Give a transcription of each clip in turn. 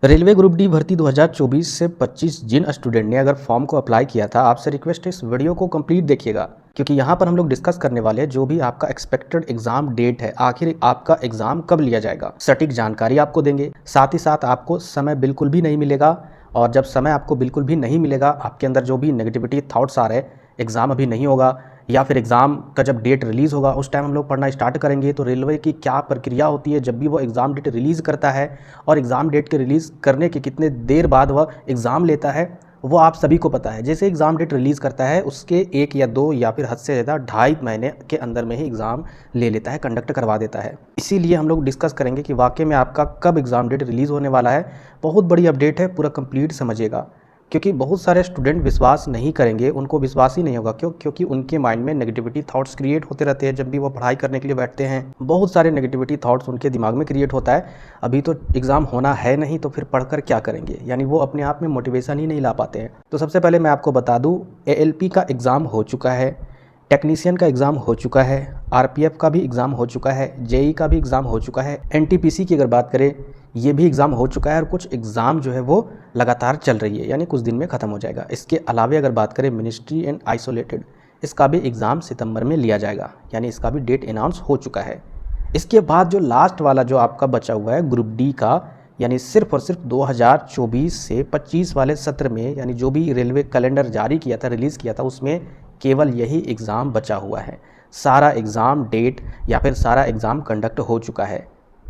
Railway group D भर्ती 2024 से 25 जिन student ने अगर फॉर्म को अप्लाई किया था, आपसे रिक्वेस्ट है इस वीडियो को कंप्लीट देखिएगा, क्योंकि यहाँ पर हम लोग डिस्कस करने वाले हैं जो भी आपका एक्सपेक्टेड एग्जाम डेट है, आखिर आपका एग्जाम कब लिया जाएगा, सटीक जानकारी आपको देंगे। साथ ही साथ आपको समय बिल्कुल भी नहीं मिलेगा, और जब समय आपको बिल्कुल भी नहीं मिलेगा, आपके अंदर जो भी नेगेटिविटी थॉट्स आ रहे हैं, एग्ज़ाम अभी नहीं होगा या फिर एग्ज़ाम का जब डेट रिलीज़ होगा उस टाइम हम लोग पढ़ना स्टार्ट करेंगे, तो रेलवे की क्या प्रक्रिया होती है जब भी वो एग्ज़ाम डेट रिलीज़ करता है, और एग्ज़ाम डेट के रिलीज़ करने के कितने देर बाद वह एग्ज़ाम लेता है, वो आप सभी को पता है। जैसे एग्ज़ाम डेट रिलीज़ करता है उसके 1 या 2 या फिर हद से ज़्यादा 2.5 महीने के अंदर में ही एग्ज़ाम ले लेता है, कंडक्ट करवा देता है। इसीलिए हम लोग डिस्कस करेंगे कि वाकई में आपका कब एग्ज़ाम डेट रिलीज़ होने वाला है। बहुत बड़ी अपडेट है, पूरा कंप्लीट समझिएगा, क्योंकि बहुत सारे स्टूडेंट विश्वास नहीं करेंगे, उनको विश्वास ही नहीं होगा। क्योंकि उनके माइंड में नेगेटिविटी थॉट्स क्रिएट होते रहते हैं जब भी वो पढ़ाई करने के लिए बैठते हैं। बहुत सारे नेगेटिविटी थॉट्स उनके दिमाग में क्रिएट होता है, अभी तो एग्ज़ाम होना है नहीं तो फिर पढ़कर क्या करेंगे, यानी वो अपने आप में मोटिवेशन ही नहीं ला पाते हैं। तो सबसे पहले मैं आपको बता दूँ, ALP का एग्ज़ाम हो चुका है, टेक्नीशियन का एग्ज़ाम हो चुका है, RPF का भी एग्ज़ाम हो चुका है, JEE का भी एग्ज़ाम हो चुका है, NTPC की अगर बात करें ये भी एग्ज़ाम हो चुका है, और कुछ एग्ज़ाम जो है वो लगातार चल रही है, यानी कुछ दिन में ख़त्म हो जाएगा। इसके अलावा अगर बात करें मिनिस्ट्री एंड आइसोलेटेड, इसका भी एग्ज़ाम सितंबर में लिया जाएगा, यानी इसका भी डेट अनाउंस हो चुका है। इसके बाद जो लास्ट वाला जो आपका बचा हुआ है ग्रुप डी का, यानी सिर्फ और सिर्फ 2024 से 25 वाले सत्र में, यानी जो भी रेलवे कैलेंडर जारी किया था, रिलीज़ किया था, उसमें केवल यही एग्ज़ाम बचा हुआ है। सारा एग्ज़ाम डेट या फिर सारा एग्ज़ाम कंडक्ट हो चुका है,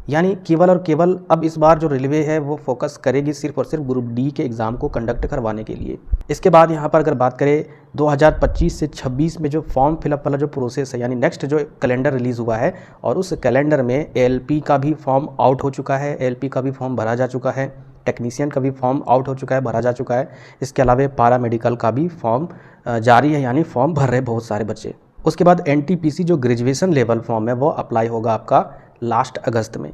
यानी केवल और केवल अब इस बार जो रेलवे है वो फोकस करेगी सिर्फ और सिर्फ ग्रुप डी के एग्ज़ाम को कंडक्ट करवाने के लिए। इसके बाद यहाँ पर अगर बात करें 2025 से 26 में जो फॉर्म फिलअप वाला जो प्रोसेस है, यानी नेक्स्ट जो कैलेंडर रिलीज़ हुआ है, और उस कैलेंडर में ALP का भी फॉर्म आउट हो चुका है, ALP का भी फॉर्म भरा जा चुका है, टेक्नीशियन का भी फॉर्म आउट हो चुका है, भरा जा चुका है। इसके अलावा पारा मेडिकल का भी फॉर्म जारी है, यानी फॉर्म भर रहे बहुत सारे बच्चे। उसके बाद NTPC जो ग्रेजुएशन लेवल फॉर्म है वो अप्लाई होगा आपका लास्ट अगस्त में।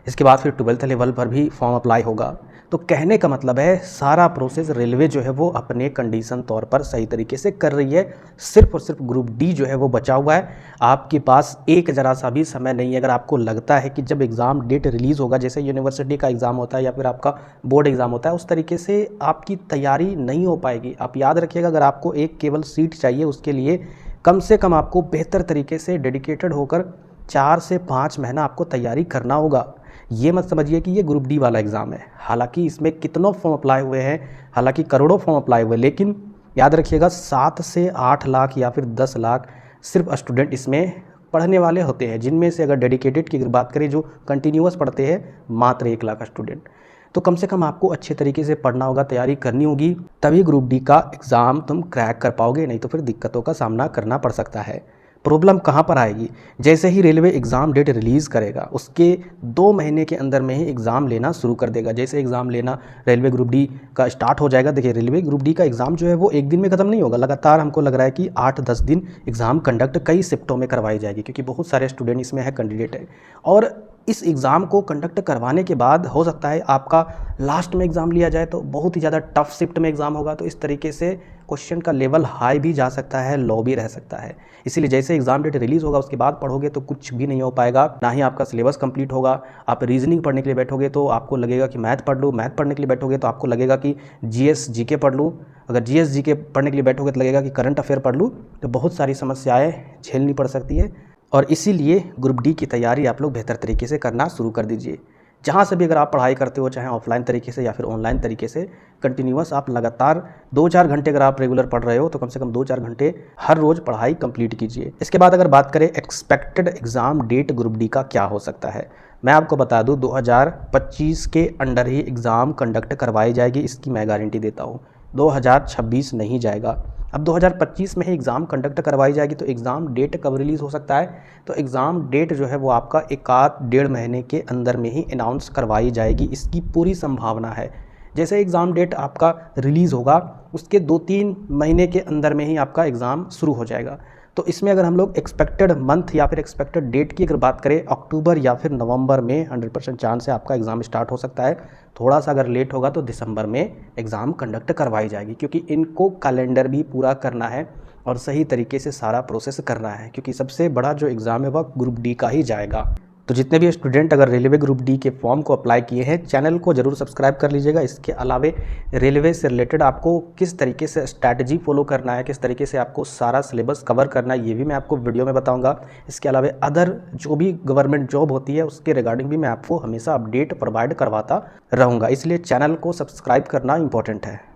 इसके बाद फिर 12th लेवल पर भी फॉर्म अप्लाई होगा। तो कहने का मतलब है सारा प्रोसेस रेलवे जो है वो अपने कंडीशन तौर पर सही तरीके से कर रही है। सिर्फ और सिर्फ ग्रुप डी जो है वो बचा हुआ है। आपके पास एक ज़रा सा भी समय नहीं है। अगर आपको लगता है कि जब एग्ज़ाम डेट रिलीज़ होगा, जैसे यूनिवर्सिटी का एग्ज़ाम होता है या फिर आपका बोर्ड एग्ज़ाम होता है, उस तरीके से आपकी तैयारी नहीं हो पाएगी। आप याद रखिएगा, अगर आपको एक केवल सीट चाहिए उसके लिए कम से कम आपको बेहतर तरीके से डेडिकेटेड होकर 4 से 5 महीना आपको तैयारी करना होगा। ये मत समझिए कि ये ग्रुप डी वाला एग्ज़ाम है। हालांकि इसमें कितनों फॉर्म अप्लाई हुए हैं, हालांकि करोड़ों फॉर्म अप्लाई हुए, लेकिन याद रखिएगा 7 से 8 लाख या फिर 10 लाख सिर्फ स्टूडेंट इसमें पढ़ने वाले होते हैं, जिनमें से अगर डेडिकेटेड की अगर बात करें जो कंटिन्यूअस पढ़ते हैं, मात्र 1 लाख स्टूडेंट। तो कम से कम आपको अच्छे तरीके से पढ़ना होगा, तैयारी करनी होगी, तभी ग्रुप डी का एग्ज़ाम तुम क्रैक कर पाओगे, नहीं तो फिर दिक्कतों का सामना करना पड़ सकता है। प्रॉब्लम कहाँ पर आएगी, जैसे ही रेलवे एग्ज़ाम डेट रिलीज़ करेगा उसके 2 महीने के अंदर में ही एग्ज़ाम लेना शुरू कर देगा। जैसे एग्ज़ाम लेना रेलवे ग्रुप डी का स्टार्ट हो जाएगा, देखिए रेलवे ग्रुप डी का एग्ज़ाम जो है वो एक दिन में ख़त्म नहीं होगा, लगातार हमको लग रहा है कि 8-10 दिन एग्ज़ाम कंडक्ट कई शिफ्टों में करवाई जाएगी, क्योंकि बहुत सारे स्टूडेंट इसमें है, कैंडिडेट है। और इस एग्ज़ाम को कंडक्ट करवाने के बाद हो सकता है आपका लास्ट में एग्ज़ाम लिया जाए तो बहुत ही ज़्यादा टफ शिफ्ट में एग्ज़ाम होगा। तो इस तरीके से क्वेश्चन का लेवल हाई भी जा सकता है, लो भी रह सकता है। इसीलिए जैसे एग्ज़ाम डेट रिलीज़ होगा उसके बाद पढ़ोगे तो कुछ भी नहीं हो पाएगा, ना ही आपका सिलेबस कंप्लीट होगा। आप रीजनिंग पढ़ने के लिए बैठोगे तो आपको लगेगा कि मैथ पढ़ लूँ, मैथ पढ़ने के लिए बैठोगे तो आपको लगेगा कि GS GK पढ़ लूँ, अगर GS GK पढ़ने के लिए बैठोगे तो लगेगा कि करंट अफेयर पढ़ लूँ। तो बहुत सारी समस्याएँ झेलनी पड़ सकती है, और इसीलिए ग्रुप डी की तैयारी आप लोग बेहतर तरीके से करना शुरू कर दीजिए। जहाँ से भी अगर आप पढ़ाई करते हो, चाहे ऑफलाइन तरीके से या फिर ऑनलाइन तरीके से, कंटिन्यूअस आप लगातार 2-4 घंटे अगर आप रेगुलर पढ़ रहे हो तो कम से कम 2-4 घंटे हर रोज़ पढ़ाई कंप्लीट कीजिए। इसके बाद अगर बात करें expected exam date group D का क्या हो सकता है, मैं आपको बता दूं 2025 के अंडर ही एग्ज़ाम कंडक्ट करवाई जाएगी, इसकी मैं गारंटी देता हूँ। 2026 नहीं जाएगा। अब 2025 में ही एग्ज़ाम कंडक्ट करवाई जाएगी, तो एग्ज़ाम डेट कब रिलीज़ हो सकता है, तो एग्ज़ाम डेट जो है वो आपका 1-1.5 महीने के अंदर में ही अनाउंस करवाई जाएगी, इसकी पूरी संभावना है। जैसे एग्ज़ाम डेट आपका रिलीज़ होगा उसके 2-3 महीने के अंदर में ही आपका एग्ज़ाम शुरू हो जाएगा। तो इसमें अगर हम लोग एक्सपेक्टेड मंथ या फिर एक्सपेक्टेड डेट की अगर बात करें, अक्टूबर या फिर नवंबर में 100% चांस है आपका एग्ज़ाम स्टार्ट हो सकता है। थोड़ा सा अगर लेट होगा तो दिसंबर में एग्ज़ाम कंडक्ट करवाई जाएगी, क्योंकि इनको कैलेंडर भी पूरा करना है और सही तरीके से सारा प्रोसेस करना है, क्योंकि सबसे बड़ा जो एग्ज़ाम है वह ग्रुप डी का ही जाएगा। तो जितने भी स्टूडेंट अगर रेलवे ग्रुप डी के फॉर्म को अप्लाई किए हैं, चैनल को जरूर सब्सक्राइब कर लीजिएगा। इसके अलावे रेलवे से रिलेटेड आपको किस तरीके से स्ट्रैटेजी फॉलो करना है, किस तरीके से आपको सारा सिलेबस कवर करना है, ये भी मैं आपको वीडियो में बताऊंगा। इसके अलावे अदर जो भी गवर्नमेंट जॉब होती है उसके रिगार्डिंग भी मैं आपको हमेशा अपडेट प्रोवाइड करवाता रहूँगा, इसलिए चैनल को सब्सक्राइब करना इंपॉर्टेंट है।